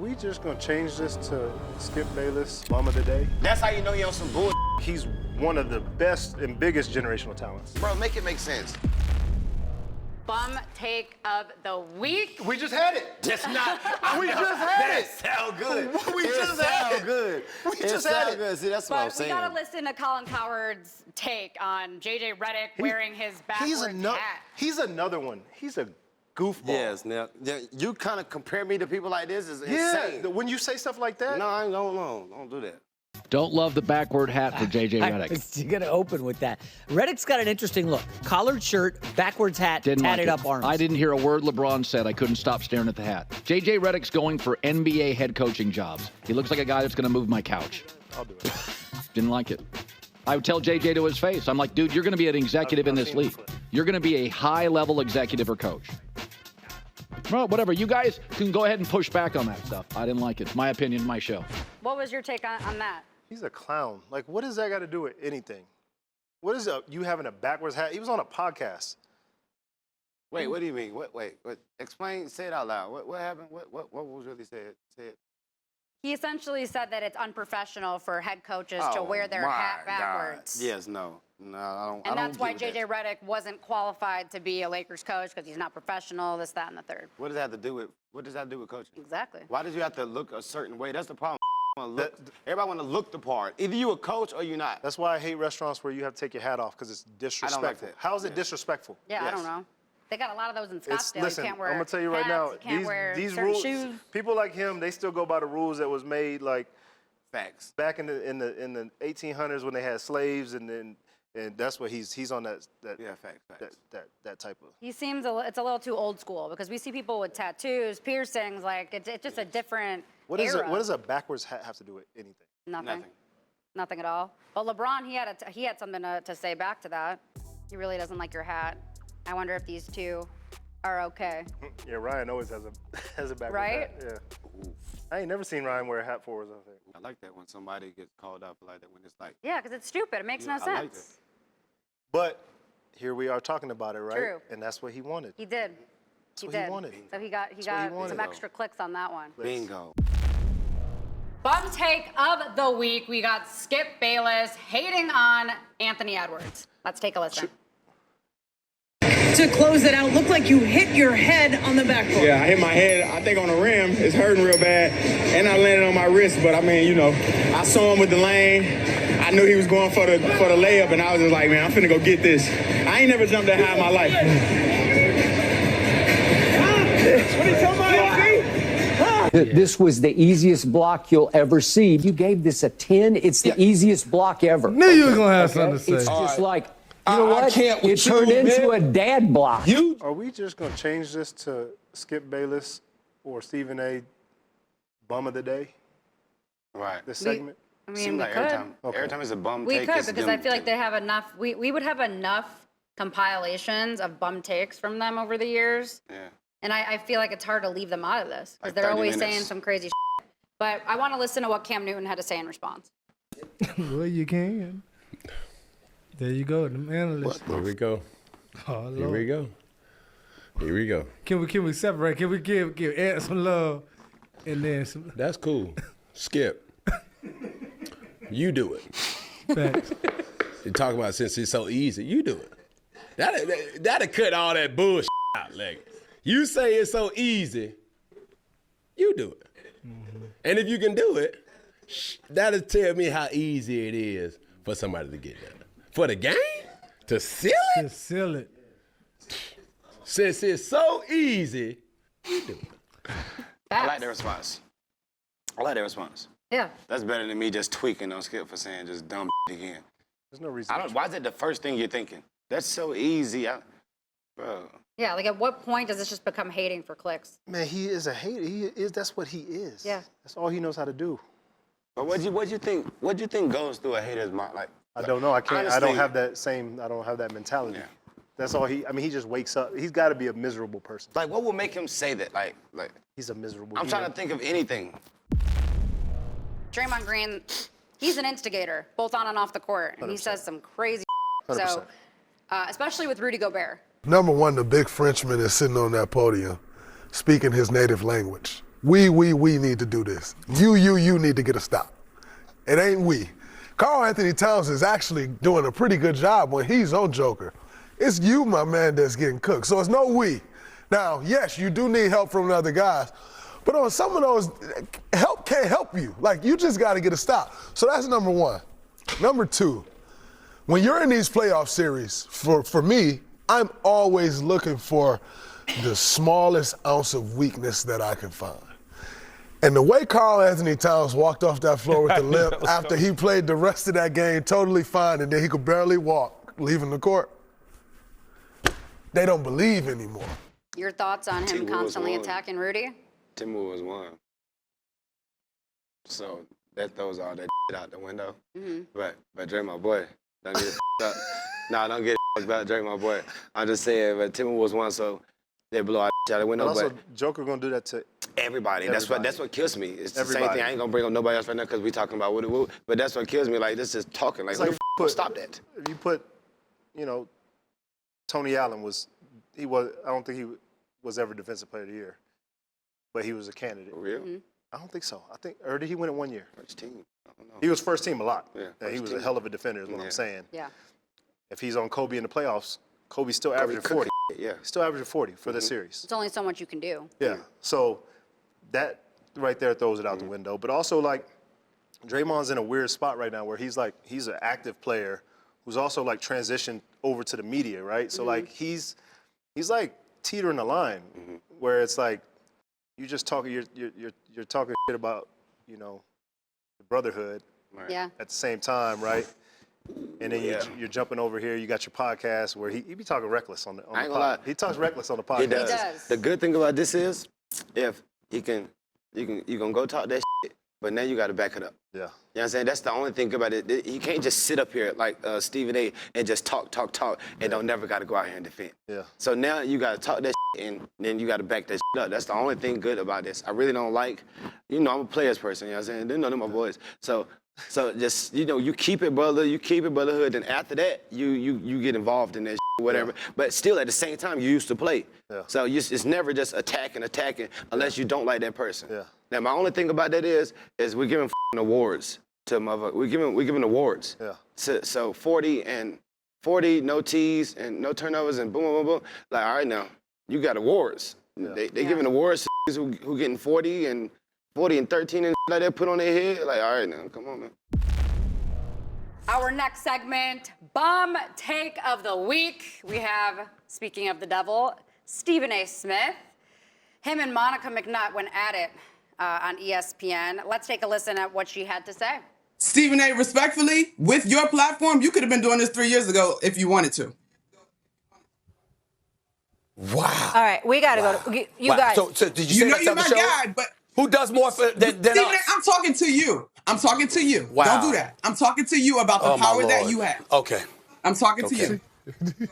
we just gonna change this to Skip Bayless, Mom of the Day? That's how you know he on some bull. He's one of the best and biggest generational talents. Bro, make it make sense. Bum take of the week. We just had it. That's not. We just had it. That sound good. We just had it. Good. We just had it. Good. See, that's what I'm But we saying. gotta listen to Collin Cowherd's take on JJ Redick wearing his backwards hat. He's another one. He's a goofball. Yes, now you kind of compare me to people like this is insane. Yeah, when you say stuff like that. No, I don't do that. Don't love the backward hat for JJ Redick. You're going to open with that. Redick's got an interesting look. Collared shirt, backwards hat, tatted up arms. I didn't hear a word LeBron said. I couldn't stop staring at the hat. JJ Redick's going for NBA head coaching jobs. He looks like a guy that's going to move my couch. I'll do it. Didn't like it. I would tell JJ to his face. I'm like, dude, you're going to be an executive in this league. You're going to be a high-level executive or coach. Well, whatever. You guys can go ahead and push back on that stuff. I didn't like it. It's my opinion, my show. What was your take on that? He's a clown. Like, what does that got to do with anything? What is you having a backwards hat? He was on a podcast. Wait, what do you mean? Wait. Explain. Say it out loud. What happened? What was really said? Say it. He essentially said that it's unprofessional for head coaches to wear their hat backwards. God. Yes, no, I don't. And that's why JJ Redick wasn't qualified to be a Lakers coach because he's not professional, this, that, and the third. What does that have to do with? What does that do with coaching? Exactly. Why did you have to look a certain way? That's the problem. Everybody want to look the part. Either you a coach or you're not. That's why I hate restaurants where you have to take your hat off because it's disrespectful. I don't like that. How is it disrespectful? Yeah, I don't know. They got a lot of those in Scottsdale. Listen, you can't wear I'm gonna tell you right now, hats, you can't wear these certain rules. shoes. People like him, they still go by the rules that was made like Facts. back in the 1800s when they had slaves, and that's what he's on that facts. that type of. He seems it's a little too old school because we see people with tattoos, piercings, like it's just a different What does a backwards hat have to do with anything? Nothing at all. But LeBron, he had something to say back to that. He really doesn't like your hat. I wonder if these two are okay. Yeah, Ryan always has a backwards Right? hat. Yeah. I ain't never seen Ryan wear a hat forwards, I think. I like that when somebody gets called out like that when it's like. Yeah, because it's stupid. It makes no I sense. like that. But here we are talking about it, right? True. And that's what he wanted. He did. That's what he wanted. So he got some extra clicks on that one. Bingo. Bum take of the week. We got Skip Bayless hating on Anthony Edwards. Let's take a listen. To close it out, looked like you hit your head on the backboard. Yeah, I hit my head, I think on the rim. It's hurting real bad. And I landed on my wrist, but I mean, I saw him with the lane. I knew he was going for the layup, and I was just like, man, I'm finna go get this. I ain't never jumped that high in my life. What are you talking about, This was the easiest block you'll ever see. You gave this a 10. It's the easiest block ever. Knew you was going to have something to say. It's just like, you know what? It turned into a dad block. Are we just going to change this to Skip Bayless or Stephen A. Bum of the Day? Right. This segment? I mean, Seems we like could. every time it's a bum We take, could it's because them I feel like take. they have enough. We would have enough compilations of bum takes from them over the years. Yeah. And I feel like it's hard to leave them out of this because Like they're 30 always minutes. saying some crazy shit. But I want to listen to what Cam Newton had to say in response. Well, you can. There you go, the analyst. Here we go. Oh, Lord. Here we go. Here we go. Can we separate? Can we give Ed some love and then some? That's cool. Skip. You do it. Facts. You talk about since it's so easy, you do it. That'll cut all that bullshit out. Like, you say it's so easy, you do it. Mm-hmm. And if you can do it, that'll tell me how easy it is for somebody to get that. For the game? To seal it? To seal it. Since it's so easy, you do it. I like the response. Yeah. That's better than me just tweaking on Skip for saying just dumb again. There's no reason. Why is it the first thing you're thinking? That's so easy. Bro. Yeah, like at what point does this just become hating for clicks? Man, he is a hater. That's what he is. Yeah. That's all he knows how to do. But what you think goes through a hater's mind? I don't know. I can't. Honestly, I don't have that mentality. Yeah. That's all he just wakes up. He's got to be a miserable person. Like, what will make him say that? Like he's a miserable. I'm trying to think of anything. Draymond Green, he's an instigator, both on and off the court, and he 100%. says some crazy. 100%. So, especially with Rudy Gobert. Number one, the big Frenchman is sitting on that podium speaking his native language. we need to do this. You need to get a stop. It ain't we. Karl Anthony Towns is actually doing a pretty good job when he's on Joker. It's you, my man, that's getting cooked. So it's no we. Now, yes, you do need help from the other guys, but on some of those, help can't help you. Like, you just got to get a stop. So that's number one. Number two, when you're in these playoff series, for me, I'm always looking for the smallest ounce of weakness that I can find. And the way Karl Anthony Towns walked off that floor with the limp after he played the rest of that game totally fine and then he could barely walk leaving the court, they don't believe anymore. Your thoughts on him constantly attacking Rudy? Timber was one. So that throws all that out the window. Mm-hmm. But Draymond, boy, don't get it up. Nah, don't get it about Draymond, boy. I'm just saying, but Timber was one, so they blow out the window. But also, Joker gonna do that to everybody. That's what kills me. It's the Everybody. same thing. I ain't gonna bring up nobody else right now because we talking about woo. But that's what kills me. Like, this is talking. Like, who the stop that? If you put, Tony Allen I don't think he was ever Defensive Player of the Year, but he was a candidate. For real? Mm-hmm. I don't think so. Or did he win it 1 year? First team. I don't know. He was first team a lot. Yeah, He was a hell of a defender, is what I'm saying. Yeah. If he's on Kobe in the playoffs, Kobe's still averaging 40. Yeah. He's still averaging 40 for this series. It's only so much you can do. Yeah. So that right there throws it out the window. But also, like, Draymond's in a weird spot right now where he's an active player who's also like transitioned over to the media, right? So like he's like teetering the line where it's like you're talking shit about, the brotherhood at the same time, right? And then you're jumping over here. You got your podcast where he be talking reckless on the pod. He talks reckless on the podcast. He does. The good thing about this is, if you can go talk that shit, but now you got to back it up. Yeah. You know what I'm saying? That's the only thing good about it. He can't just sit up here like Stephen A. and just talk, and don't never got to go out here and defend. Yeah. So now you got to talk that shit, and then you got to back that shit up. That's the only thing good about this. I really don't like, I'm a players person, you know what I'm saying? They're none of my boys. So just, you keep it, brother. You keep it, brotherhood. And after that, you get involved in that shit, whatever. Yeah. But still, at the same time, you used to play. Yeah. So it's never just attacking unless you don't like that person. Yeah. Now, my only thing about that is we're giving awards to mother. We're giving awards. Yeah. So 40, no T's and no turnovers and boom, boom, boom. Like, all right, now you got awards. Yeah. They giving awards to who getting 40 and 13 and like that put on their head. Like, all right, now come on, man. Our next segment, Bum Take of the Week. We have, speaking of the devil, Stephen A. Smith. Him and Monica McNutt went at it on ESPN. Let's take a listen at what she had to say. Stephen A., respectfully, with your platform, you could have been doing this 3 years ago if you wanted to. Wow. All right, we got to go. You guys. So did you say You're my guy, but who does more than Stephen us? A., I'm talking to you. Wow. Don't do that. I'm talking to you about the power that you have. Okay. I'm talking to you.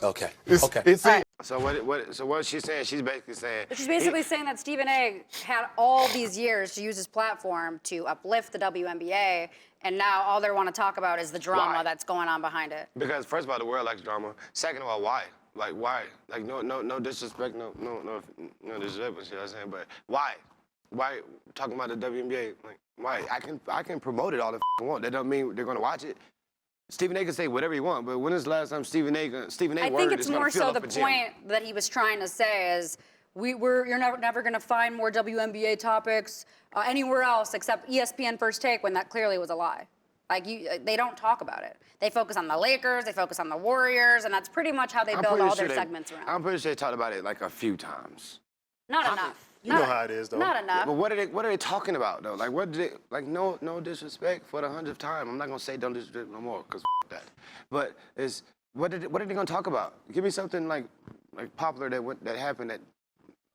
Okay. So what she's saying? She's basically saying. She's basically saying that Stephen A. had all these years to use his platform to uplift the WNBA, and now all they want to talk about is the drama that's going on behind it. Because first of all, the world likes drama. Second of all, why? Like, why? Like, no disrespect, no disrespect, you know what I'm saying? But why? Why talking about the WNBA? Like, why? I can promote it all the I want. That doesn't mean they're gonna watch it. Stephen A. can say whatever he wants, but when is the last time Stephen A. I think it's more so the point that he was trying to say is you're never going to find more WNBA topics anywhere else except ESPN First Take, when that clearly was a lie. Like, they don't talk about it. They focus on the Lakers, they focus on the Warriors, and that's pretty much how they build all their segments around. I'm pretty sure they talked about it like a few times. Not enough. You know how it is, though. Not enough. But what are they talking about, though? Like, what did they, like, no disrespect for the 100th time. I'm not gonna say don't disrespect no more, cause that. But what are they gonna talk about? Give me something like popular that happened that.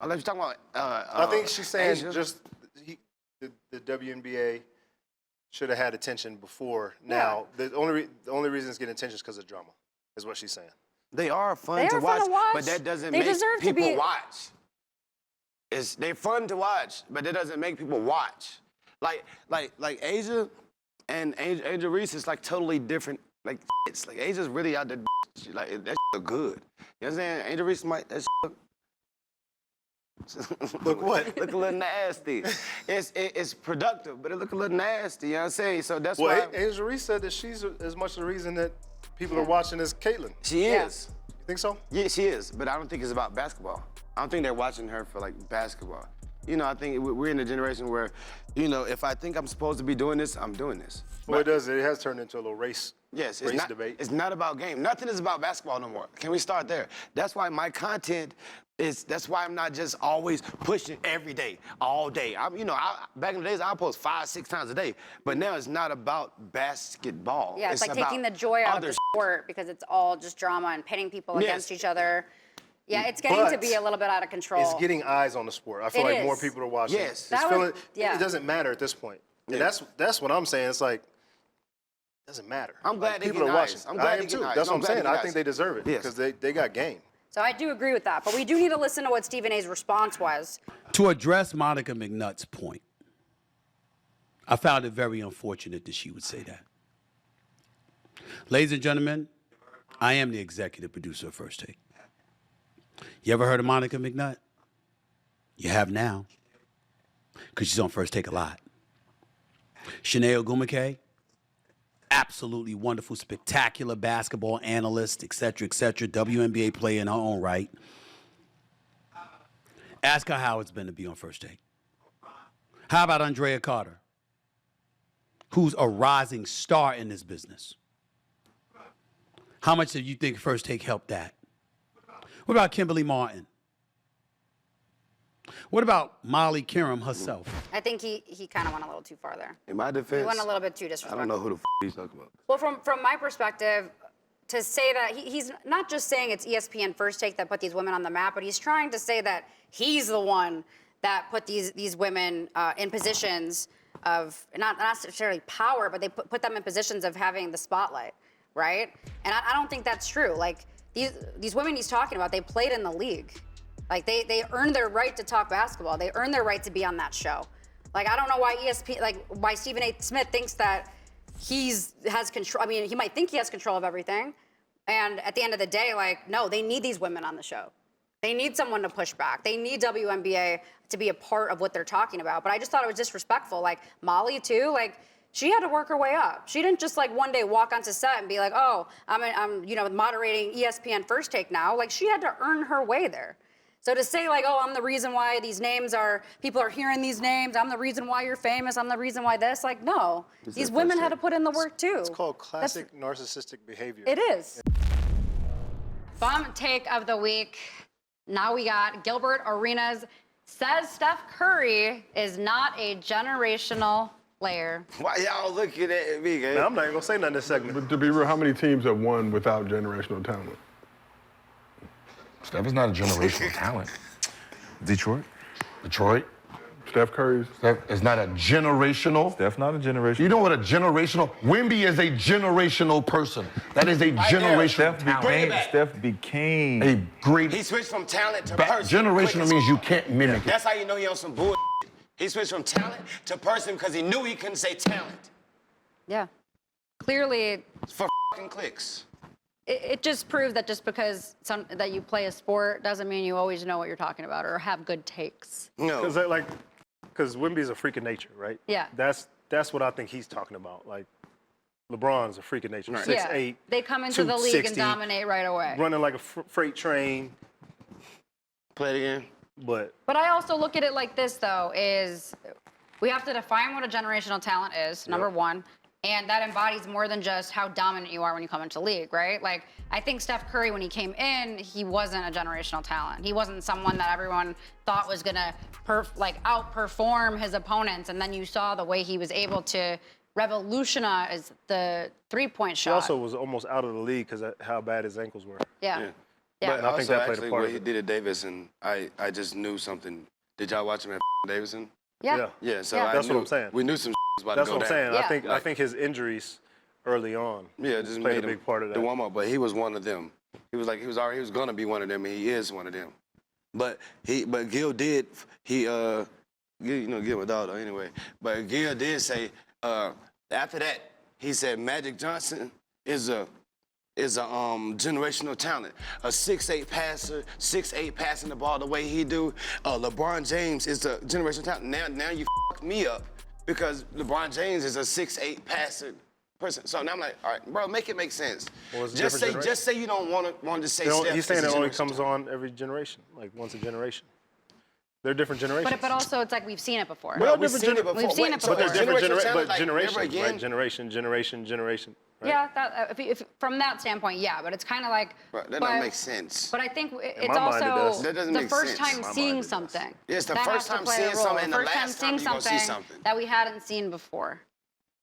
Unless you're talking about. I think she's saying Asia. just the WNBA should have had attention before now. The only reason it's getting attention is because of drama, is what she's saying. They are fun to watch, but that doesn't make people watch. They're fun to watch, but that doesn't make people watch. Like Asia and Angel Reese is like totally different. Like it's like Asia's really out there. Like that look good. You know what I'm saying? Angel Reese might. Look what? Look a little nasty. It's productive, but it look a little nasty. You know what I'm saying? So that's well, why. Angel Reese said that she's as much the reason that people are watching as Caitlyn. She is. You think so? Yeah, she is. But I don't think it's about basketball. I don't think they're watching her for like basketball. You know, I think we're in a generation where, you know, if I think I'm supposed to be doing this, I'm doing this. Well, it does. It has turned into a little race. Yes, race debate. It's not about game. Nothing is about basketball no more. Can we start there? That's why my content that's why I'm not just always pushing every day, all day. Back in the days, I'll post 5-6 times a day. But now it's not about basketball. Yeah, it's like taking the joy out of the sport because it's all just drama and pitting people against each other. Yeah, it's getting to be a little bit out of control. It's getting eyes on the sport. I feel like more people are watching. Yes. It doesn't matter at this point. And that's what I'm saying. It's like, it doesn't matter. I'm glad they people get are watching. I'm glad I am they too. get That's what I'm I'm saying. glad I think they deserve it because they got game. So I do agree with that, but we do need to listen to what Stephen A's response was. To address Monica McNutt's point, I found it very unfortunate that she would say that. Ladies and gentlemen, I am the executive producer of First Take. You ever heard of Monica McNutt? You have now, because she's on First Take a lot. Shanae Ogumake, absolutely wonderful, spectacular basketball analyst, et cetera, WNBA player in her own right. Ask her how it's been to be on First Take. How about Andrea Carter, who's a rising star in this business? How much do you think First Take helped that? What about Kimberly Martin? What about Molly Kiram herself? I think he kind of went a little too far there. In my defense, He went a little bit too disrespectful. I don't know who the he's talking about. Well, from my perspective, to say that he's not just saying it's ESPN First Take that put these women on the map, but he's trying to say that he's the one that put these women in positions of not necessarily power, but they put them in positions of having the spotlight, right? And I don't think that's true. Like these women he's talking about, they played in the league. Like they earned their right to talk basketball. They earned their right to be on that show. Like I don't know why why Stephen A. Smith thinks that has control. I mean, he might think he has control of everything. And at the end of the day, like, no, they need these women on the show. They need someone to push back. They need WNBA to be a part of what they're talking about. But I just thought it was disrespectful. Like Molly too, like she had to work her way up. She didn't just like one day walk onto set and be like, oh, I'm moderating ESPN First Take now. Like she had to earn her way there. So to say like, oh, I'm the reason why people are hearing these names, I'm the reason why you're famous, I'm the reason why this, like, no. These women had to put in the work too. It's called classic narcissistic behavior. It is. Bum take of the week. Now we got Gilbert Arenas says Steph Curry is not a generational player. Why y'all looking at me, man? Man, I'm not even gonna say nothing in this segment. But to be real, how many teams have won without generational talent? Steph is not a generational talent. Detroit. Steph Curry's. Steph is not a generational. Steph not a generational. You know what a generational? Wemby is a generational person. That is a generational talent. Steph became a great. He switched from talent to person. Generational means you can't mimic it. That's how you know he on some bullshit. He switched from talent to person because he knew he couldn't say talent. Yeah. Clearly. For fucking clicks. It just proves that just because that you play a sport doesn't mean you always know what you're talking about or have good takes. No. Because Wemby's a freak of nature, right? Yeah. That's what I think he's talking about. Like, LeBron's a freak of nature. Right. 6'8". They come into the league and dominate right away. Running like a freight train. Play it again. But I also look at it like this, though, is we have to define what a generational talent is, number one. And that embodies more than just how dominant you are when you come into the league, right? Like, I think Steph Curry, when he came in, he wasn't a generational talent. He wasn't someone that everyone thought was gonna outperform his opponents. And then you saw the way he was able to revolutionize the three-point shot. He also was almost out of the league because of how bad his ankles were. Yeah. But I think that played a part what of he it. did at Davidson, I just knew something. Did y'all watch him at Davidson? Yeah. Yeah, so That's what I'm saying. We knew some was about That's to go what I'm down. saying. I think his injuries early on just played made a big part of that. The warm up, but he was one of them. He was gonna be one of them, and he is one of them. But Gil did Gil my dog though anyway. But Gil did say after that he said Magic Johnson is a is a generational talent. A 6'8" passer, 6'8" passing the ball the way he do. LeBron James is a generational talent. Now you f***ed me up because LeBron James is a 6'8" passer person. So now I'm like, all right, bro, make it make sense. Well, it's a Just different say you don't want to say Steph. He's saying is it a only generational comes on every generation, like once a generation. They're different generations. But also it's like we've seen it before. Well, we've seen it before. We've seen it But before. they're different Generational talent, like, generations, never again. right? Generation. Right? Yeah, that, if from that standpoint, yeah. But it's kind of like. Bro, that don't make sense. But I think it's my mind, it also does. That doesn't the make first sense. time In my seeing mind, it does. something. Yeah, it's the That first has to time play a seeing role. something and the First time last seeing time you gonna see something something. that we hadn't seen before.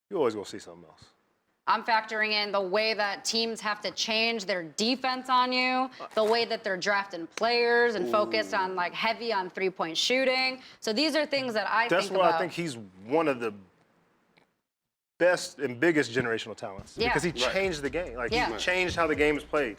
You always gonna see something else. I'm factoring in the way that teams have to change their defense on you, the way that they're drafting players and focused on like heavy on three-point shooting. So these are things that I That's think why about. I think he's one of the best and biggest generational talents. Yeah. Because he Right. changed the game. Like Yeah. he changed how the game is played.